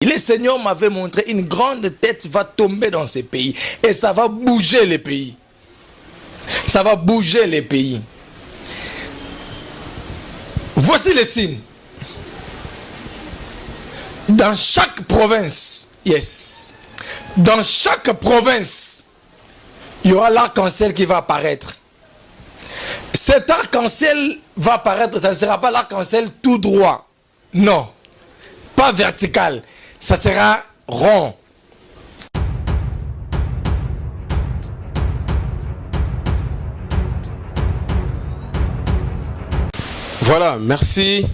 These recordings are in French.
Le Seigneur m'avait montré une grande tête va tomber dans ces pays et ça va bouger les pays. Ça va bouger les pays. Voici les signes. Dans chaque province, yes, dans chaque province, il y aura l'arc-en-ciel qui va apparaître. Cet arc-en-ciel va apparaître, ça ne sera pas l'arc-en-ciel tout droit. Non, pas vertical. Ça sera rond. Voilà, merci.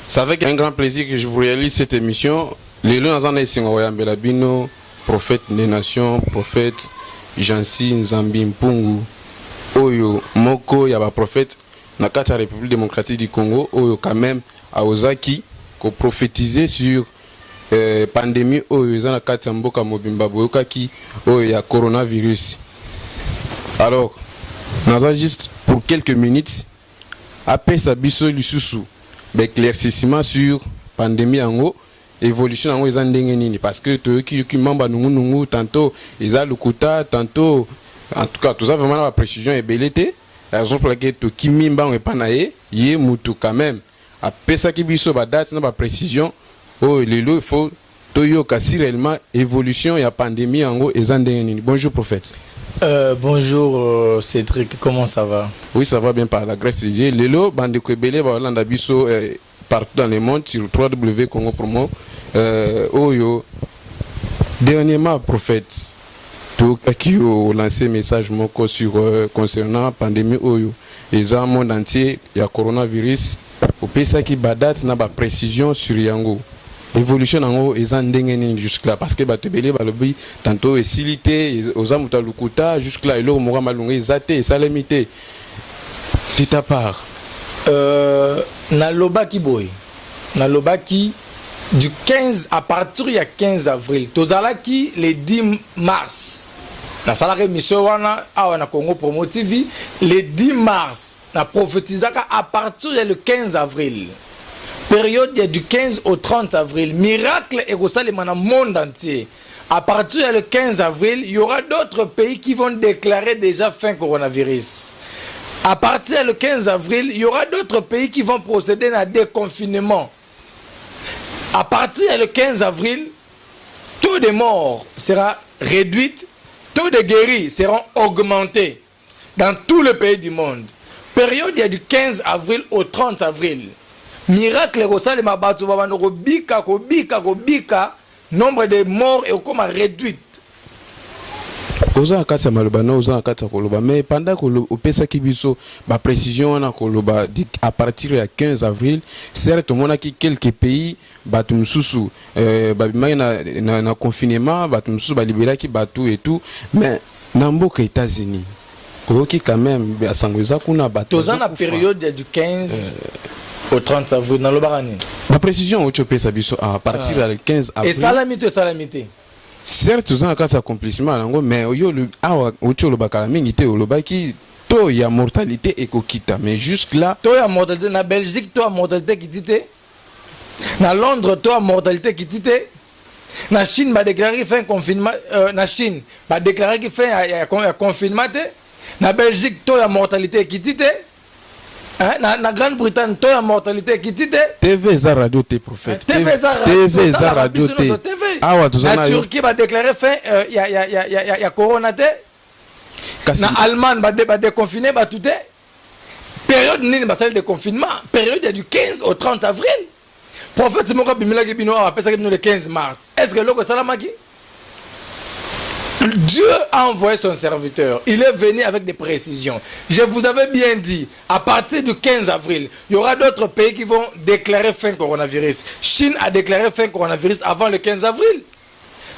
C'est avec un grand plaisir que je vous réalise cette émission. Les lois en Belabino, prophète des nations, prophète Jansi Nzambi Mpungu, Oyo Moko Yaba prophète, Nakata République démocratique du Congo, Oyo quand même à Ozaki, qu'on prophétisait sur pandémie Oyo Zanakata Mboka Mobimba Boyokaki, Oyo ya coronavirus. Alors, nous avons juste pour quelques minutes, après sa biso lisusu, d'éclaircissement sur pandémie en haut, évolution en haut, ils ont nini parce que tu qui mamba nungu tantôt ils ont le kuta tantôt en tout cas tout ça vraiment la précision est belleté la raison pour laquelle tu qui mimba on pas naé yé mutu quand même après ça qui biso ba date na ba précision oh les lots il faut toyo kasi réellement évolution ya pandémie en haut ils ont nini. Bonjour prophète. Bonjour Cédric, comment ça va? Oui, ça va bien par la grâce de Dieu. Lelo, bande Kwebele, Balanda Biso, partout dans le monde, sur www Congo Promo. Oyo, dernièrement, prophète, tout qui a lancé un message sur concernant la pandémie Oyo. Et dans le monde entier, il y a coronavirus. Au pays qui badat, n'a pas précision sur Yango. Évolution en haut ils ont jusque là parce que batebele balobi tantôt silité aux amuta lukuta jusque là il aura malungé zaté ça limité de ta part na lobaki boy na lobaki du 15 à partir il y a 15 avril tozalaki le 10 mars na salarié mission wana awa Congo Promo TV le 10 mars na prophétisaka à partir le 15 avril. Période du 15 au 30 avril, miracle et dans le monde entier. À partir du 15 avril, il y aura d'autres pays qui vont déclarer déjà fin coronavirus. À partir du 15 avril, il y aura d'autres pays qui vont procéder à un déconfinement. À partir du 15 avril, taux de morts sera réduit, taux de guéris seront augmentés dans tous les pays du monde. Période du 15 avril au 30 avril. Miracle et mabatu babano bika nombre de morts est comme réduit. Oza akata malobana oza akata koloba mais pendant que au pesa kibiso ba précision na koloba à partir du 15 avril certes mona ki quelques pays batu mususu ba na confinement batu mususu ba libérer ki batu et tout mais na mboka États-Unis oki quand même asangoza kuna batu toza na période du 15 au 30 avril dans le barani. La précision au chopé sabiso à partir du 15 avril. Et salamité. Certes, tout ça en cas d'accomplissement, mais yo le ocho le bakalamingité au lobaki to ya mortalité et kokita. Mais jusque là, to ya mortalité na Belgique, to ya mortalité qui dit na Londres, to ya mortalité qui dit na Chine va déclarer fin confinement. Na Chine va déclarer qu'il fait un confinement. Na Belgique, to ya mortalité qui dit na Grande-Bretagne, to ya mortalité qui dit TV za radio te prophète. TV za radio te. Na Turquie va déclarer fin ya corona te. Na Allemagne va déconfiner ba tout te. Période nini ba salle de confinement, période du 15 au 30 avril. Prophète moko bimila ki bino a pesa ki bino le 15 mars. Est-ce que loko salamaki? Dieu a envoyé son serviteur. Il est venu avec des précisions. Je vous avais bien dit, à partir du 15 avril, il y aura d'autres pays qui vont déclarer fin coronavirus. Chine a déclaré fin coronavirus avant le 15 avril.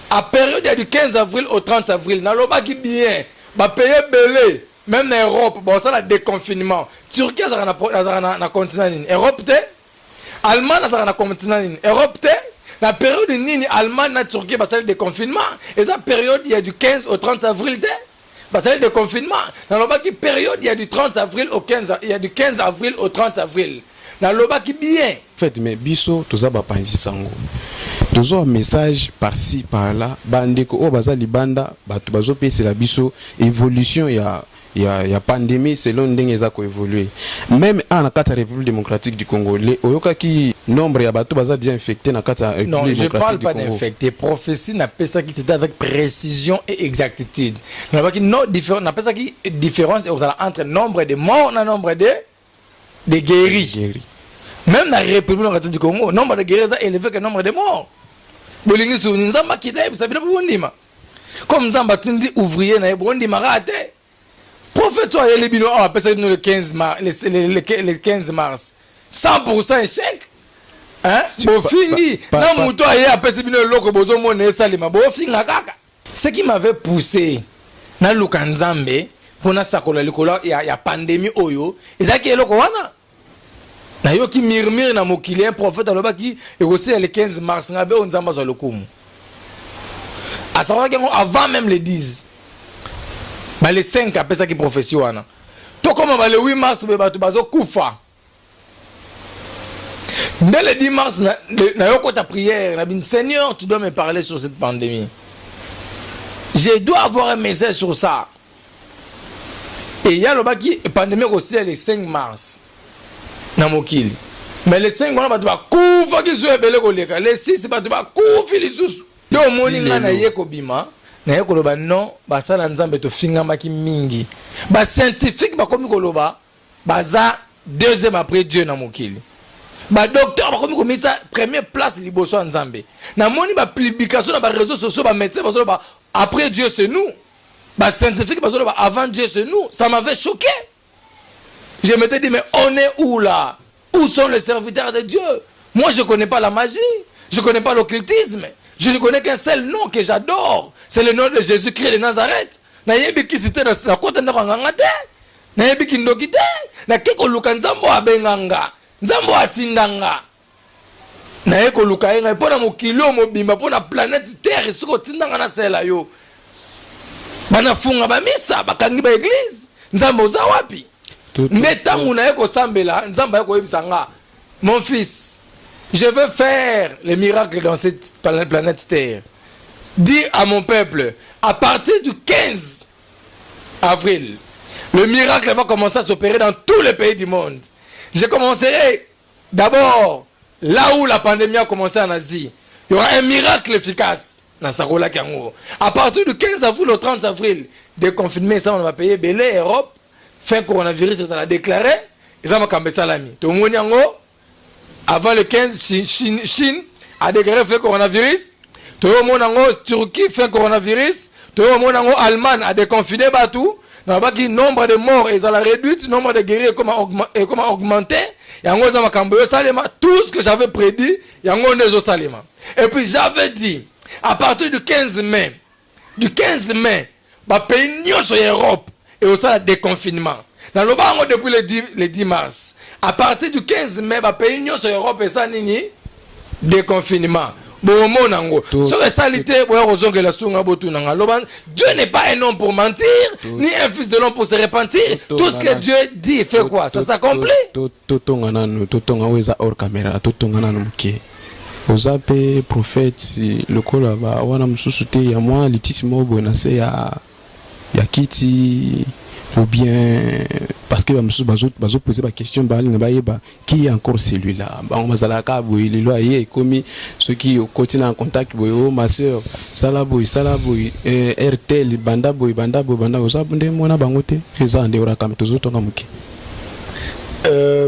À période du 15 avril au 30 avril, dans l'Oba qui bien, va payer belé, même en Europe, bon ça le déconfinement. Turquie a un continent, Europe, Allemagne a un continent, Europe, la période nini Allemagne na Turquie va salle de confinement et ça période il y a du 15 au 30 avril va salle de confinement dans le bas qui période il y a du 30 avril au 15 il y a du 15 avril au 30 avril dans le bas qui bien fait mais biso toza ba panzi sango toujours un message par-ci par-là bandeko o baza libanda bato bazopesa la biso évolution ya pandémie selon ndenge eza ko évoluer même na kati ya République démocratique du Congo oyokaki nombre ya bato baza déjà infecté na kati ya République démocratique du Congo. Non, je parle pas d'infecté. Prophétie n'a pas ça qui c'était avec précision et exactitude. N'a pas ça qui différence entre nombre de morts et nombre de guéris. Même dans la République démocratique du Congo, nombre de guéris est élevé que le nombre de morts. Bolingi sou nzamba kita ça bila bondima. Comme nzamba tindi ouvrier na bondima raté. Prophète toi les bino a passé le 15 mars le 15 mars. 100% échec. Hein? Bofingi na muto aye a passé bino loko bozo mona salima bofinga kaka. Ce qui m'avait poussé na lukanzambe pour na sakola likola ya pandémie oyo, ezaki eloko wana. Na yo qui murmure na mokili un prophète aloba qui et aussi le 15 mars ngabe on nzamba za lokumu. À savoir que avant même les 10 ba les 5 après ça qui prophétie wana. To comme ba le 8 mars be bato bazo kufa. Dès le 10 mars na yo ta prière na bin Seigneur tu dois me parler sur cette pandémie. Je dois avoir un message sur ça. Et il y a le qui pandémie aussi le 5 mars. Na mokili mais les 5 wana bato bakufa kiso ebele koleka les 6 bato bakufi lisusu to omoni nga na ye kobima na ye koloba non basala nzambe tofingamaki mingi bascientifique bakomi koloba baza deuxième après Dieu na mokili badocteur bakomi komita première place liboso ya nzambe namoni bapublication na baréseaux sociaux bamédecin bazoloba après Dieu c'est nous bascientifique bazoloba avant Dieu c'est nous. Ça m'avait choqué. Je m'étais dit, mais on est où là? Où sont les serviteurs de Dieu? Moi, je ne connais pas la magie. Je ne connais pas l'occultisme. Je ne connais qu'un seul nom que j'adore. C'est le nom de Jésus-Christ de Nazareth. Nayebi ki site na kota na nganga te. Nayebi ki ndoki te. Na keko luka nzambo abenganga. Nzambo atindanga. Naye ko luka yenga pona mokilo mobimba pona planète Terre siko tindanga na sela yo. Bana funga ba misa bakangi ba église. Nzambo za wapi? Netangu na yeko sambela, nzamba yeko yebisanga. Mon fils, je veux faire les miracles dans cette planète Terre. Dis à mon peuple, à partir du 15 avril, le miracle va commencer à s'opérer dans tous les pays du monde. Je commencerai d'abord là où la pandémie a commencé en Asie. Il y aura un miracle efficace dans Sarola Kango. À partir du 15 avril au 30 avril, déconfinement, ça on va payer Belé, Europe. Fin coronavirus, ça l'a déclaré. Ils ont cambié salami. Tout le monde avant le 15, Chine a déclaré fin coronavirus. Tout le monde Turquie fin coronavirus. Tout le monde Allemagne a déconfiné tout. Le nombre de morts ils ont réduit, le nombre de guéris est comme augmenté. Tout ce que j'avais prédit, il y a un salima. Et puis j'avais dit, à partir du 15 mai, pays sur l'Europe. Et aussi le déconfinement. Dans le bas, depuis le 10 mars. À partir du 15 mai, les pays sur l'Europe et ça, déconfinement. Dieu n'est pas un homme pour mentir, ni un fils de l'homme pour se repentir. Tout ce que Dieu dit, fait quoi? Ça s'accomplit. Ozape prophète le kolaba wana msusute ya moi litissimo bonase ya kiti ou bien parce que bazo poser la question qui est encore celui-là on mazalaka boy les lois et commis ceux qui au quotidien en contact boy oh ma sœur salaboy RTL banda boy osabunde mona bangote eza ndeura kam tozo tonga muki.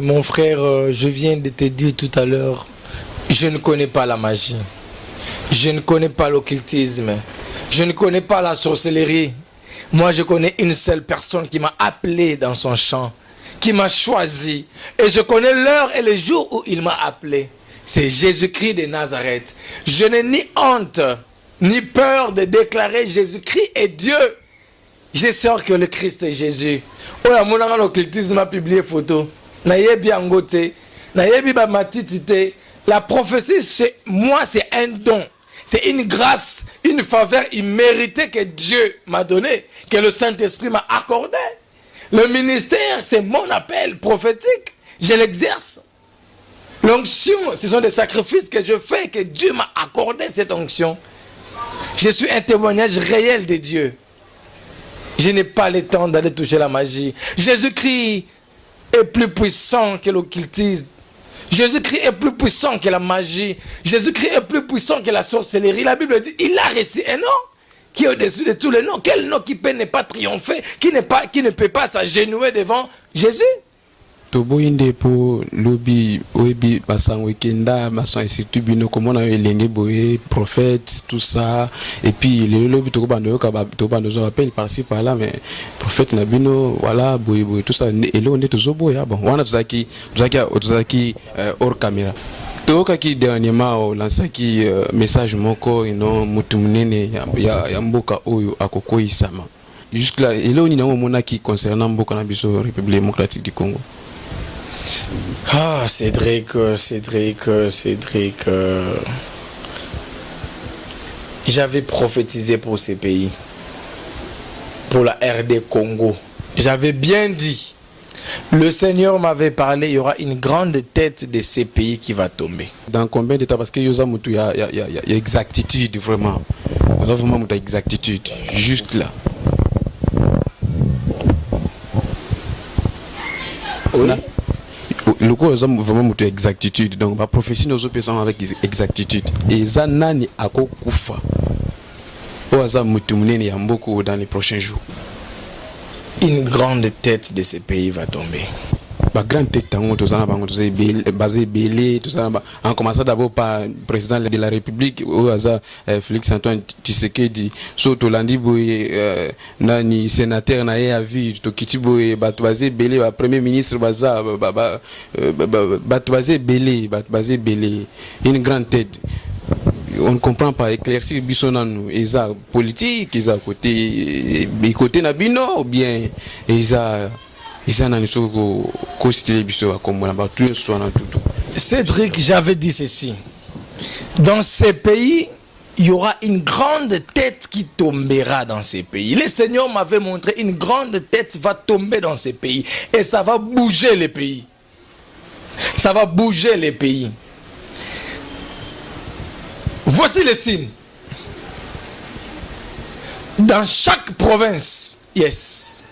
Mon frère, je viens de te dire tout à l'heure, je ne connais pas la magie, je ne connais pas l'occultisme, je ne connais pas la sorcellerie. Moi, je connais une seule personne qui m'a appelé dans son champ, qui m'a choisi. Et je connais l'heure et le jour où il m'a appelé. C'est Jésus-Christ de Nazareth. Je n'ai ni honte, ni peur de déclarer Jésus-Christ est Dieu. Je sais que le Christ est Jésus. Oh, mon l'occultisme a publié photo. Nayebi angote, nayebi ba matitite. La prophétie chez moi, c'est un don. C'est une grâce, une faveur imméritée que Dieu m'a donnée, que le Saint-Esprit m'a accordé. Le ministère, c'est mon appel prophétique. Je l'exerce. L'onction, ce sont des sacrifices que je fais, que Dieu m'a accordé cette onction. Je suis un témoignage réel de Dieu. Je n'ai pas le temps d'aller toucher la magie. Jésus-Christ est plus puissant que l'occultisme. Jésus-Christ est plus puissant que la magie. Jésus-Christ est plus puissant que la sorcellerie. La Bible dit, il a reçu un nom qui est au-dessus de tous les noms. Quel nom qui peut ne pas triompher, qui ne peut pas s'agenouiller devant Jésus? Toboinde pour lobby webi basang weekenda basang et surtout bino comment on a elenge boye prophète tout ça et puis le lobby to bando ka to bando zo appel par-ci par-là mais prophète na bino voilà boye boye tout ça et là on est toujours boye bon wana tuzaki hors caméra toka ki dernièrement lansaki message moko ino mutu munene ya mboka oyo akokoisama jusque là et là on ina mona qui concernant mboka na biso République démocratique du Congo. Ah, Cédric. J'avais prophétisé pour ces pays, pour la RD Congo. J'avais bien dit, le Seigneur m'avait parlé, il y aura une grande tête de ces pays qui va tomber. Dans combien d'états? Parce que il y a exactitude vraiment. Il y a vraiment exactitude, juste là. Oui. Le coup est vraiment exactitude donc ma prophétie nous opérons avec exactitude et ça nani ako kufa ou ça mutumneni ya mboko dans les prochains jours. Une grande tête de ces pays va tomber. La grande tête basé belé tout ça en commençant d'abord par le président de la République ou Félix Antoine Tshisekedi surtout landi boye nani sénateur na ya vie to kiti boye bato basé belé ba premier ministre baza bato basé belé une grande tête. On ne comprend pas éclaircir bisonanu eza politique eza côté na bino ou bien eza Cédric, j'avais dit ceci. Dans ces pays, il y aura une grande tête qui tombera dans ces pays. Le Seigneur m'avait montré une grande tête va tomber dans ces pays. Et ça va bouger les pays. Ça va bouger les pays. Voici les signes. Dans chaque province, yes.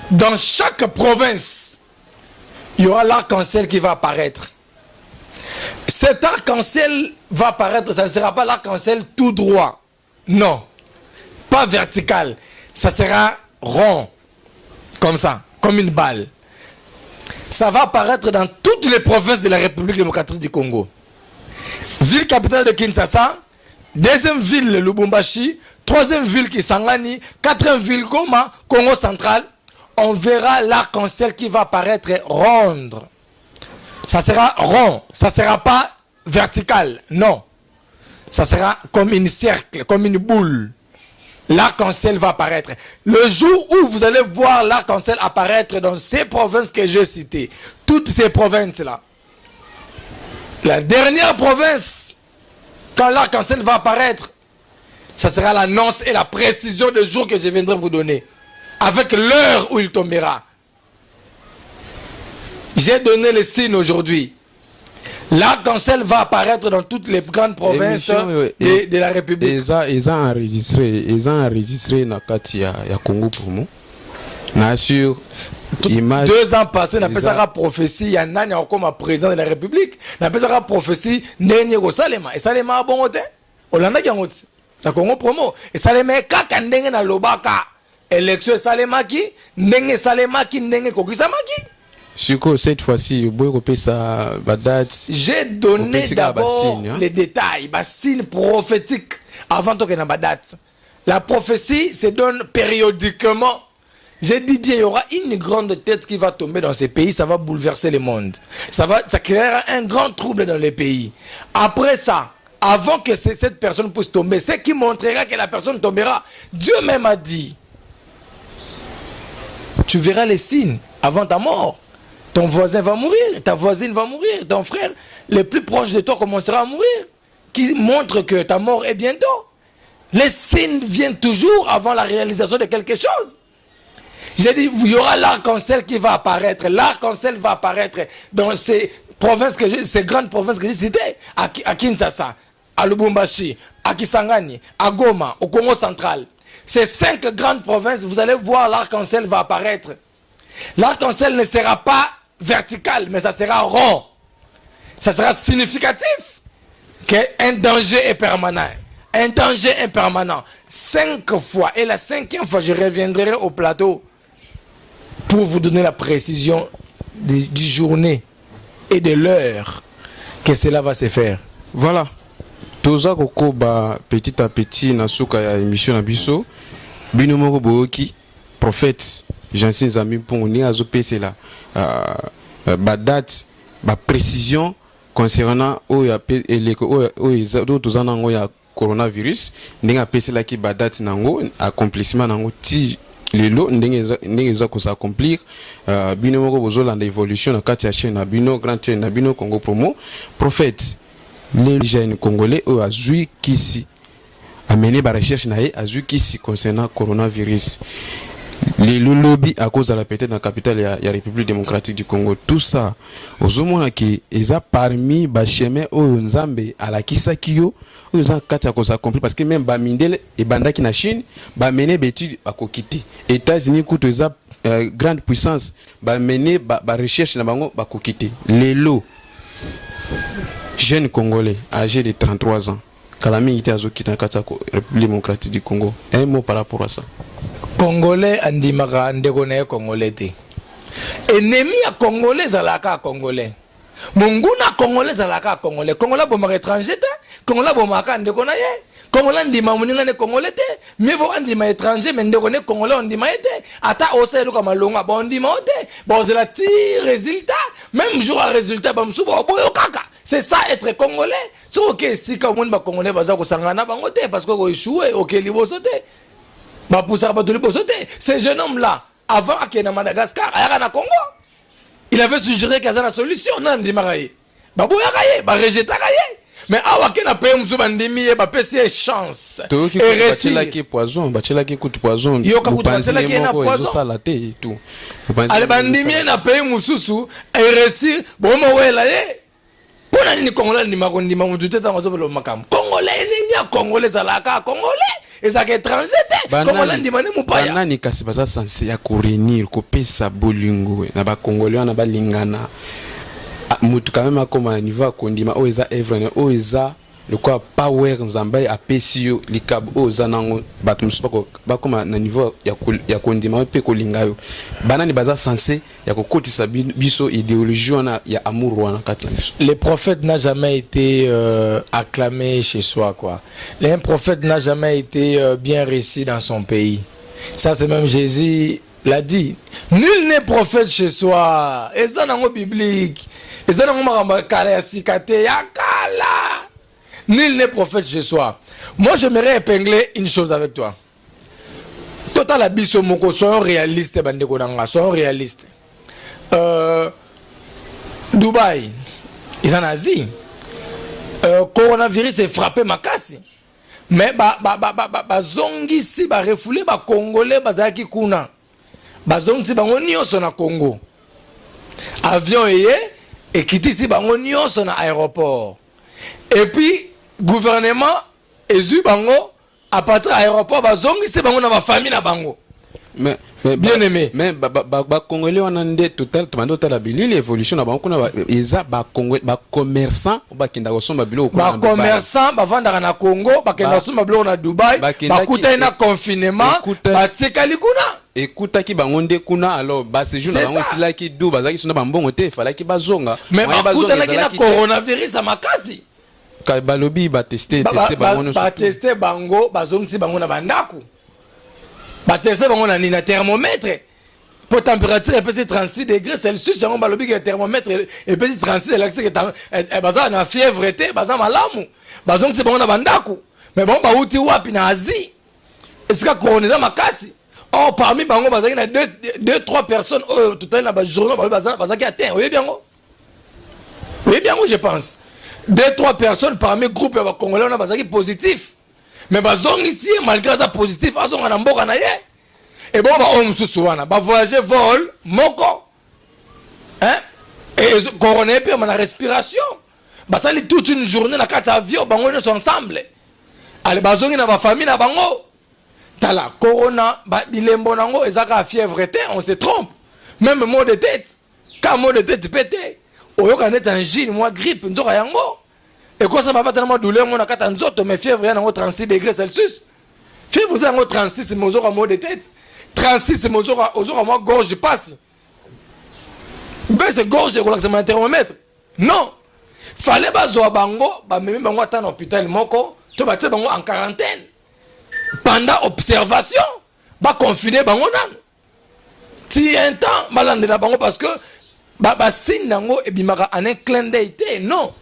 Dans chaque province, il y aura l'arc-en-ciel qui va apparaître. Cet arc-en-ciel va apparaître, ça ne sera pas l'arc-en-ciel tout droit. Non, pas vertical. Ça sera rond, comme ça, comme une balle. Ça va apparaître dans toutes les provinces de la République démocratique du Congo. Ville capitale de Kinshasa, deuxième ville Lubumbashi, troisième ville Kisangani, quatrième ville Goma, Congo central. On verra l'arc-en-ciel qui va apparaître rond. Ça sera rond, ça ne sera pas vertical, non. Ça sera comme un cercle, comme une boule. L'arc-en-ciel va apparaître. Le jour où vous allez voir l'arc-en-ciel apparaître dans ces provinces que j'ai citées, toutes ces provinces-là, la dernière province, quand l'arc-en-ciel va apparaître, ça sera l'annonce et la précision du jour que je viendrai vous donner. Avec l'heure où il tombera. J'ai donné les signes aujourd'hui. L'arc-en-ciel va apparaître dans toutes les grandes provinces de la République. Ils ont enregistré dans le Congo pour nous. Nassure. 2 ans passés, on appelle ça prophétie. Il y a un an comme président de la République. On appelle ça prophétie. Nenye go Salema. Et Salema a bon côté. On l'a dit en la Congo promo. Et Salema est kakandenge na lobaka. Élection Salemaki, Nenge Salemaki, Nenge Kokisamaki. Suko, cette fois-ci, j'ai donné d'abord les détails, bassine prophétique, avant que na date. La prophétie se donne périodiquement. J'ai dit bien, il y aura une grande tête qui va tomber dans ces pays, ça va bouleverser le monde. Ça créera un grand trouble dans les pays. Après ça, avant que cette personne puisse tomber, c'est qui montrera que la personne tombera. Dieu même a dit, tu verras les signes avant ta mort. Ton voisin va mourir, ta voisine va mourir, ton frère, le plus proche de toi commencera à mourir, qui montre que ta mort est bientôt. Les signes viennent toujours avant la réalisation de quelque chose. J'ai dit, il y aura l'arc-en-ciel qui va apparaître. L'arc-en-ciel va apparaître dans ces provinces ces grandes provinces que j'ai citées, à Kinshasa, à Lubumbashi, à Kisangani, à Goma, au Congo central. Ces 5 grandes provinces, vous allez voir, l'arc-en-ciel va apparaître. L'arc-en-ciel ne sera pas vertical, mais ça sera rond. Ça sera significatif qu'un danger est permanent. Un danger est permanent. 5 fois. Et la 5e fois, je reviendrai au plateau pour vous donner la précision du journée et de l'heure que cela va se faire. Voilà. Toza koko ba petit à petit na suka ya émission na biso. Bino moko boki prophète Jansi Nzambi pour ni azo pese la ba date ba précision concernant o ya eleko o ya toza nango ya coronavirus ndinga pese la ki ba date nango accomplissement nango ti lelo ndenge za ko s'accomplir bino moko bozolanda évolution na kati ya chaîne na bino grand chaîne na bino Congo Promo prophète les jeunes congolais ont azui kisi amené ba recherche na azui kisi concernant coronavirus les lobby à cause de la peut-être dans la capitale ya République démocratique du Congo tout ça ozomona ki eza parmi ba chemin o nzambe ala kisa kiyo oza kati ya ko s'accomplir parce que même ba mindele et bandaki na Chine ba mener bétude à kokité États-Unis kuto eza grande puissance ba mener ba recherche na bango ba kokité lelo jeune congolais âgé de 33 ans Kalami était azoki dans la République démocratique du Congo. Un mot par rapport à ça. Congolais andimaka ndekone congolais te. Ennemi ya congolais zalaka congolais. Munguna congolais zalaka congolais. Congolais bomaka étranger te. Congolais bomaka ndekona ye. Congolais ndima muninga ne congolais te. Mieux vaut andima étranger mais ndekone congolais ondima te. Ata ose luka malonga ba ondima te. Ba zela ti résultat. Même jour à résultat ba msuba boyo kaka. C'est ça être congolais. C'est ok si comme on va congolais baza ko sangana bango te parce que ko échoué ok liboso te. Ba poussa ba to liboso te. Ce jeune homme là avant à Madagascar ayaka na Congo. Il avait suggéré qu'il y a une solution nan dimaraye. Ba boya kaye, ba rejeta kaye. Mais awake na paye musu bandimi ba pese chance. Et récit qui poison, ba chela qui coûte poison. Yo ka coûte cela qui na poison salaté et tout. Ale bandimi na paye mususu et récit bon mo wela ye. Pona ni Congolais ni makondi mamutu teta ngozobelo makam. Congolais ni nya Congolais zalaka Congolais. Et ça étranger te. Congolais ndi mane mupaya. Banani kasi baza censé ya courir ko pesa bolingo na ba Congolais na ba lingana. Mutu quand même comme à niveau kondima o eza evre o eza le quoi power nzambe a pesio likab o zanango batum soko ba comme na niveau ya kondima pe ko lingayo. Banani baza censé ya ko kotisa biso idéologie wana ya amour wana kati biso. Le prophète n'a jamais été acclamé chez soi quoi. Un prophète n'a jamais été bien réussi dans son pays. Ça c'est même Jésus l'a dit. Nul n'est prophète chez soi. Et ça dans le biblique. Et ça dans le kala. Nul n'est prophète chez soi. Moi j'aimerais épingler une chose avec toi. Total abisso moko soyons réalistes bandeko nanga, soyons réalistes. Dubaï, ils en Asie. Coronavirus est frappé makasi. Mais zongi si ba refoulé ba congolais bazaki kuna. Bazongi si bango nyonso na Congo. Avion et quitter si bango nyonso na aéroport. Et puis gouvernement ezu bango à partir de l'aéroport bazongi si bango na ba famille na bango. Mais bien aimé. Mais Congolais on a ndé total tomando tala bili l'évolution na bango na eza ba Congolais ba commerçant ba kenda ko somba bilo ko na commerçant ba vanda na Congo ba kenda somba bilo na Dubaï ba kuta na confinement ba tsekali kuna. Ekutaki bango nde kuna alors ba séjour na bango silaki du bazaki sona ba mbongo te falaki bazonga mais ba kuta na coronavirus amakasi ka balobi ba tester bango ba tester bango bazongisi bango na bandaku ba tester bango na nina thermomètre pour température epesi 36 degrés Celsius yango balobi ke thermomètre epesi 36 relaxé ke baza na fièvre te baza malamu bazongisi bango na bandaku mais bon ba uti wapi na Asie esika corona makasi. Oh, parmi bango bazaki na 2-3 personnes tout à l'heure na ba journaux bazaki atteint. Oui bien je pense. 2-3 personnes parmi groupe ya ba congolais na bazaki positif. Mais bazongi ici malgré ça positif azonga na mboka na ye. Et bon ba on mususu wana ba voyager vol moko. Hein? Et corona pe ma respiration. Basali toute une journée na kata avion bango ne sont ensemble. Ale bazongi na ba famille na bango. Tala corona ba bilembo nango ezaka fièvre té, on se trompe. Même mot de tête. Quand mot de tête pété, oyoka net angine, moi grippe, nzoka yango. Et quoi ça va pas tellement douleur mon akata nzoto mais fièvre yango 36 degrés Celsius. Fièvre ça yango 36 c'est mozoka mot de tête. 36 c'est mozoka moi gorge passe. Ben c'est gorge de relaxer mon thermomètre. Non. Fallait bazwa bango, ba memi bango ata na hôpital moko, to ba bango en quarantaine. Pendant observation, ba confiner bango nan. Ti un temps malande na bango parce que ba signe nango e bimaka en un clin d'œil non.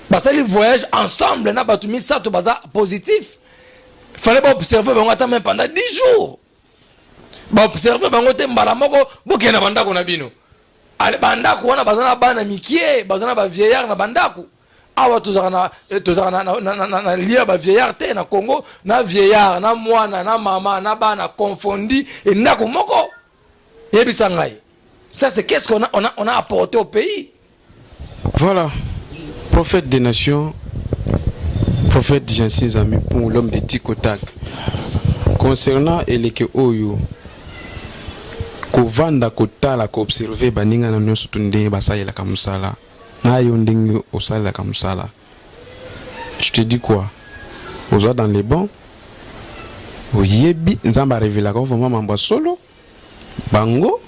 Ba sali voyage ensemble na ba tumi ça to baza positif. Fallait pas observer bango ata même pendant 10 jours. Ba observer bango te mbala moko bokena bandako na bino. Ale bandako wana bazana bana mikie, bazana ba vieillard na bandako. Awa tozaka na lia ba vieillard te na Congo, na vieillard, na mwana, na mama, na bana confondi et ndako moko. Yebisa ngai. Ça c'est qu'est-ce qu'on a apporté au pays. Voilà. Prophète des nations, prophète Jansi Nzambi pour l'homme de Tikotak. Concernant Eleke Oyo, kovanda kotala ko observer baninga na nyonso tunde basala ka musala na yo ndenge osala ka musala. Je te dis quoi? Oza dans les bons oyebi nzamba révéla ko vraiment mamba solo bango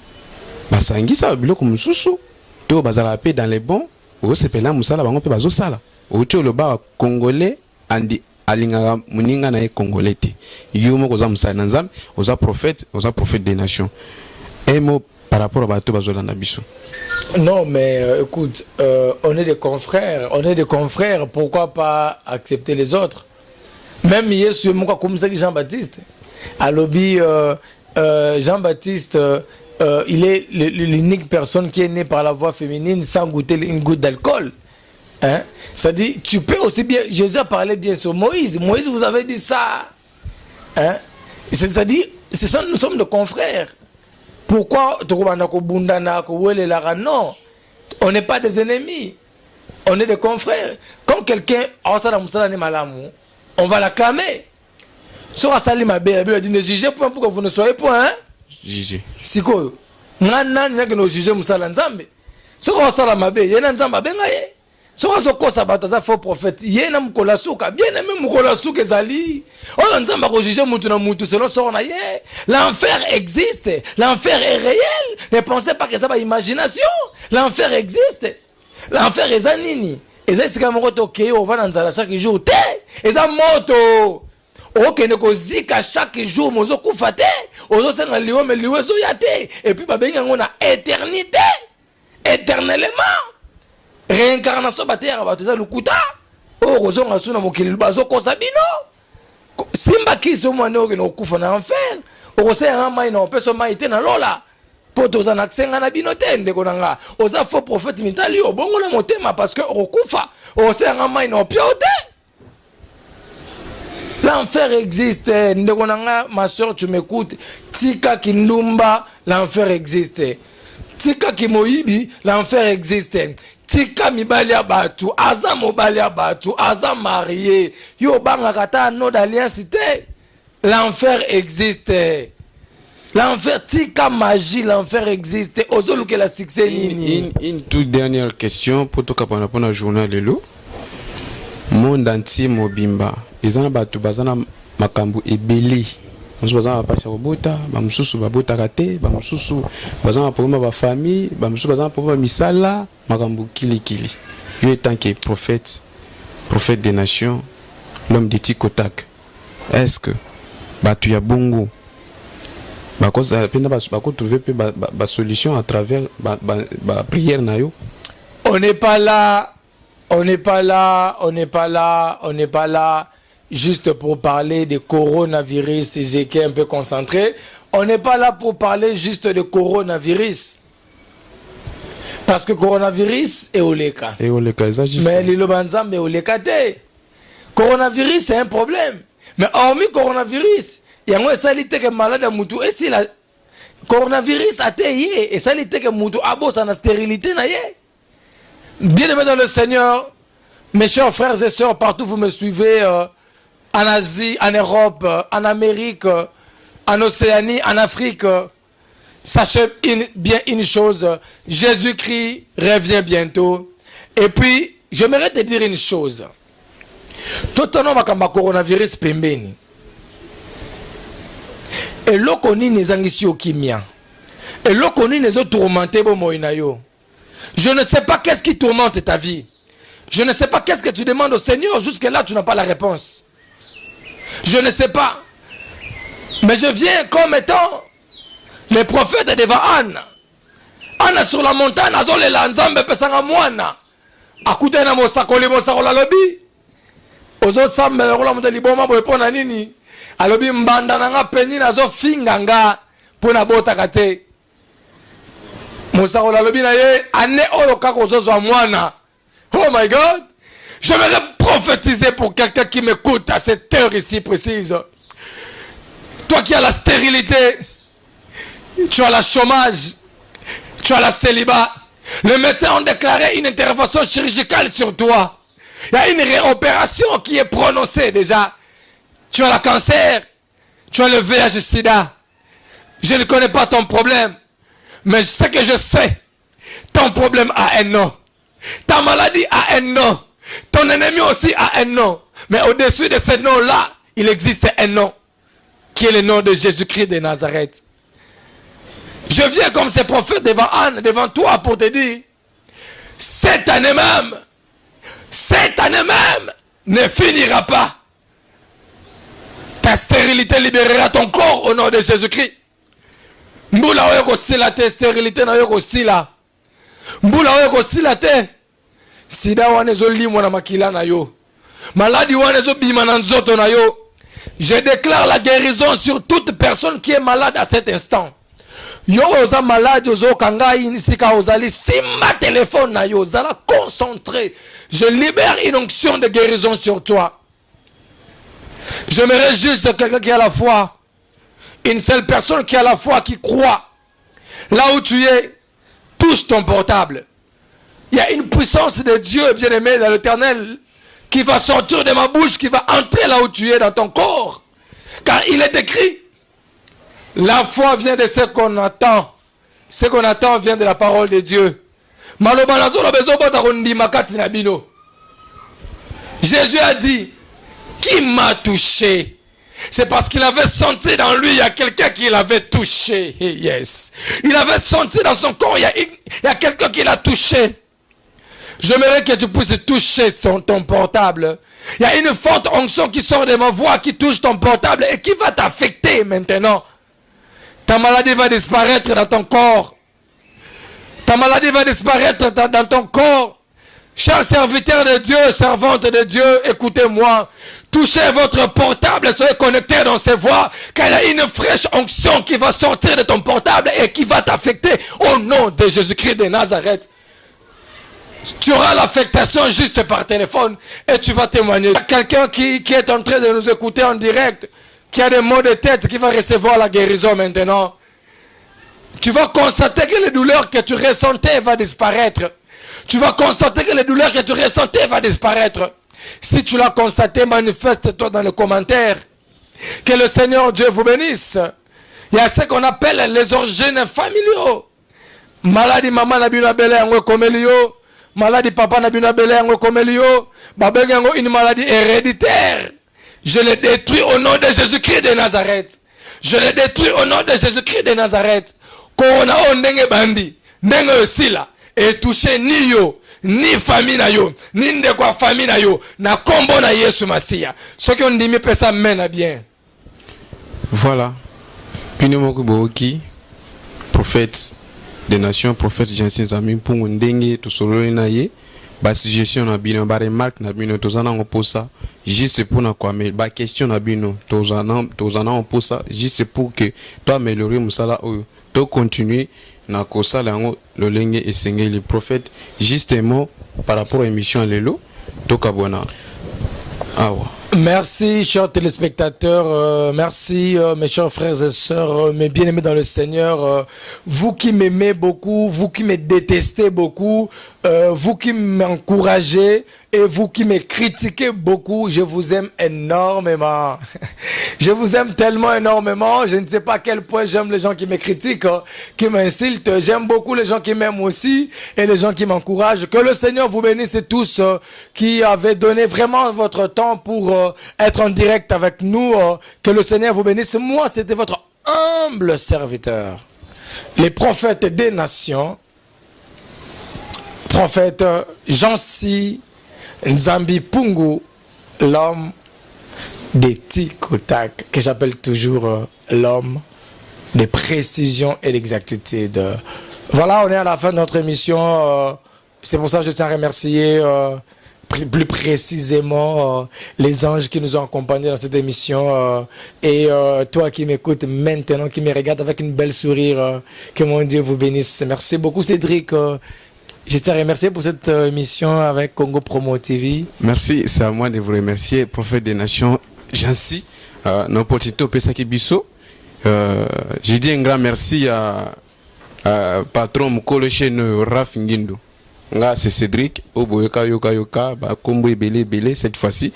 basangisa biloko mususu to bazala pe dans les bons o sepela musala bango pe bazo sala o tolo ba congolais andi alinga muninga na e congolais te yo moko za musala na nzambe oza prophète des nations. Un mot par rapport à Bato Bazolanda Bissou. Non, mais écoute, on est des confrères, pourquoi pas accepter les autres? Même hier, sur mon cas, comme ça, Jean-Baptiste. À lobby, Jean-Baptiste, il est l'unique personne qui est née par la voie féminine sans goûter une goutte d'alcool. Hein? Ça dit, tu peux aussi bien. Jésus a parlé bien sur Moïse. Moïse, vous avez dit ça. Hein? C'est-à-dire, nous sommes des confrères. Pourquoi non, on n'est pas des ennemis, on est des confrères. Quand quelqu'un on va l'acclamer. Sur Asali Mabé, il dit ne jugez point pour que vous ne soyez point. Hein? Jugez. C'est quoi? Nana n'y a que nos juger Moussala Nzambe. Sur Asala Mabé, il y a un Nzamba Bengaye. Sur Asoko Sabatoza faux prophète, il y a un Moukolasuka, bien aimé Moukolasuka Zali. Oh, Nzamba juger Moutuna Moutou, selon son aïe. L'enfer existe, l'enfer est réel. Ne pensez pas que ça va imagination. L'enfer existe. L'enfer est zanini. Et ça, c'est comme on va dans la chaque jour. Et ça, moto. Ok, ne kozika chaque jour, mozo koufate. Ozo senga liwa, mais liwa zo yate. Et puis, babenga on a éternité. Éternellement. Réincarnation batera batoza lukuta. Oh, ozo ngasuna mokili bazo kosabino. Simba kiso mwana oge no kufa na enfer. Ose ya mai na opeso mai te na lola. Poto za naksenga na binote ndeko nanga. Oza faux prophète mitali obongo na motema parce que okufa. Ose ya mai na opiote. L'enfer existe. Ndeko nanga, ma soeur, tu m'écoutes. Tika Kindumba, l'enfer existe. Tika Kimoyibi, l'enfer existe. Tika mibali ya batu, aza mobali ya batu, aza marié. Yo banga kata no d'alliance te. L'enfer existe. L'enfer, tika magie, l'enfer existe. Ozolu que la succès nini. Une toute dernière question pour tout capana pour la journée de l'eau. Monde entier mobimba. Izana batu bazana makambu ebeli. Nous bazana passer au bota, ba mususu ba bota kate, ba mususu bazana problème ba famille, ba mususu bazana problème misala, makambu kili. Lui étant que prophète des nations, l'homme de Tikotak. Est-ce que batu ya bongo ba cause pena ba trouver ba solution à travers ba prière na yo? On n'est pas là juste pour parler de coronavirus, Ézéchiel un peu concentré. On n'est pas là pour parler juste de coronavirus. Parce que coronavirus est au leka. Mais l'Ilobanzam est au leka. Coronavirus, c'est un problème. Mais hormis coronavirus, il y a un salité que malade à Moutou. Et si la coronavirus a été et salité que Moutou a bossé en stérilité, Bien-aimés dans le Seigneur, mes chers frères et sœurs, partout vous me suivez, en Asie, en Europe, en Amérique, en Océanie, en Afrique, sachez bien une chose, Jésus-Christ revient bientôt. Et puis, j'aimerais te dire une chose. Tout le monde coronavirus pembeni. Et l'okoni les angisi okimia. Et l'okoni les autres tourmentés bomoinayo. Je ne sais pas qu'est-ce qui tourmente ta vie. Je ne sais pas qu'est-ce que tu demandes au Seigneur. Jusque-là, tu n'as pas la réponse. Je ne sais pas. Mais je viens comme étant le prophète devant Anne. Anne sur la montagne, azole la nzambe pesanga mwana. Akute na mosakoli mosakola lobi. Ozo sambe rola muteli boma boye pona nini. Alobi mbanda nanga peni nazo finga nga pona bota kate. Mosakola lobi na ye ane oyo kako ozo mwana. Oh my God. Je vais prophétiser pour quelqu'un qui m'écoute à cette heure ici précise. Toi qui as la stérilité, tu as le chômage, tu as la célibat. Les médecins ont déclaré une intervention chirurgicale sur toi. Il y a une réopération qui est prononcée déjà. Tu as le cancer, tu as le VIH-Sida. Je ne connais pas ton problème, mais ce que je sais, ton problème a un nom. Ta maladie a un nom. Ton ennemi aussi a un nom. Mais au-dessus de ce nom-là, il existe un nom, qui est le nom de Jésus-Christ de Nazareth. Je viens comme ce prophète devant Anne, devant toi, pour te dire, cette année même ne finira pas. Ta stérilité libérera ton corps au nom de Jésus-Christ. Mbula oyoko sila te, stérilité na oyoko sila. Mbula oyoko sila te. Sida wane zo limwa na makila na yo. Maladie wane zo bima na nzoto na yo. Je déclare la guérison sur toute personne qui est malade à cet instant. Yo oza malade ozo kangai nisika ozali simba téléphone na yo zala concentré. Je libère une onction de guérison sur toi. J'aimerais juste quelqu'un qui a la foi. Une seule personne qui a la foi, qui croit. Là où tu es, touche ton portable. Il y a une puissance de Dieu, bien-aimé, dans l'Éternel, qui va sortir de ma bouche, qui va entrer là où tu es, dans ton corps. Car il est écrit, la foi vient de ce qu'on attend. Ce qu'on attend vient de la parole de Dieu. Jésus a dit, qui m'a touché? C'est parce qu'il avait senti dans lui, il y a quelqu'un qui l'avait touché. Yes. Il avait senti dans son corps, il y a quelqu'un qui l'a touché. J'aimerais que tu puisses toucher ton portable. Il y a une forte onction qui sort de ma voix, qui touche ton portable et qui va t'affecter maintenant. Ta maladie va disparaître dans ton corps. Ta maladie va disparaître dans ton corps. Chers serviteurs de Dieu, servantes de Dieu, écoutez-moi. Touchez votre portable, soyez connectés dans ces voix, car il y a une fraîche onction qui va sortir de ton portable et qui va t'affecter au nom de Jésus-Christ de Nazareth. Tu auras l'affectation juste par téléphone et tu vas témoigner. Quelqu'un qui est en train de nous écouter en direct, qui a des maux de tête, qui va recevoir la guérison maintenant. Tu vas constater que les douleurs que tu ressentais vont disparaître. Tu vas constater que les douleurs que tu ressentais vont disparaître. Si tu l'as constaté, manifeste-toi dans les commentaires. Que le Seigneur Dieu vous bénisse. Il y a ce qu'on appelle les origines familiaux. Maladie maman n'a bina belé en komelio. Maladie papa n'a bina belé en komelio. Babengo une maladie héréditaire. Je les détruis au nom de Jésus-Christ de Nazareth. Je les détruis au nom de Jésus-Christ de Nazareth. Corona on ndenge bandi. Ndenge osila. Et toucher ni yo, ni famille na yo, ni ndekwa famille na yo, na kombo na Yesu Masia. Ce qui on dit me pesa mène bien. Voilà. Pinomoko Boki, prophète des nations, prophète Jansi Zami, pour ndenge to solo na ye, ba suggestion na bino, ba remarque na bino, tozana on pose ça, juste pour na quoi, mais ba question na bino, tozana on pose ça, juste pour que toi améliorer musala oyo, to continuer na kosala yango lolenge esengeli le prophète justement par rapport à émission lelo tokabona awa Merci, chers téléspectateurs. Merci, mes chers frères et sœurs, mes bien-aimés dans le Seigneur. Vous qui m'aimez beaucoup, vous qui me détestez beaucoup, vous qui m'encouragez et vous qui me critiquez beaucoup, je vous aime énormément. Je vous aime tellement énormément. Je ne sais pas à quel point j'aime les gens qui me critiquent, qui m'insultent. J'aime beaucoup les gens qui m'aiment aussi et les gens qui m'encouragent. Que le Seigneur vous bénisse tous qui avez donné vraiment votre temps pour être en direct avec nous. Que le Seigneur vous bénisse. Moi, c'était votre humble serviteur, les prophètes des nations, prophète Jansi Nzambi Pungu, l'homme des tic-tac, que j'appelle toujours l'homme de précision et d'exactitude. Voilà, on est à la fin de notre émission. C'est pour ça que je tiens à remercier plus précisément les anges qui nous ont accompagnés dans cette émission et toi qui m'écoutes maintenant, qui me regarde avec une belle sourire, que mon Dieu vous bénisse. Merci beaucoup Cédric. Je tiens à remercier pour cette émission avec Congo Promo TV. Merci, c'est à moi de vous remercier, prophète des nations, Jansi, l'opportunité au Pesaki Bisso. Je dis un grand merci à patron Mukolo Cheno Raf Ngindo. Là, c'est Cédric, Oboyoka Yoka Yoka, Kombo Belé, cette fois-ci.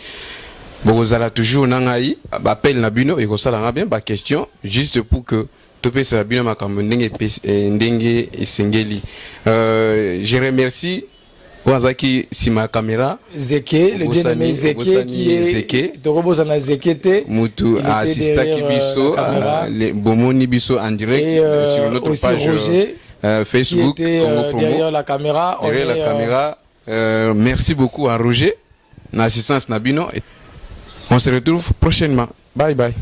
Bon, vous allez toujours Nangaï, appel Nabino, et ça l'a bien, question, juste pour que Topé Sabino Makamundenge et Sengeli. Je remercie Wazaki Sima Kamera. Zeke, le bien-aimé Zeke qui est Zeke. Torobozana Zekete. Moutou assista Kibiso, Bomoni Biso en direct sur notre aussi page Roger, Facebook. qui était derrière la caméra. Derrière la caméra. Merci beaucoup à Roger, l'assistance Nabino. On se retrouve prochainement. Bye bye.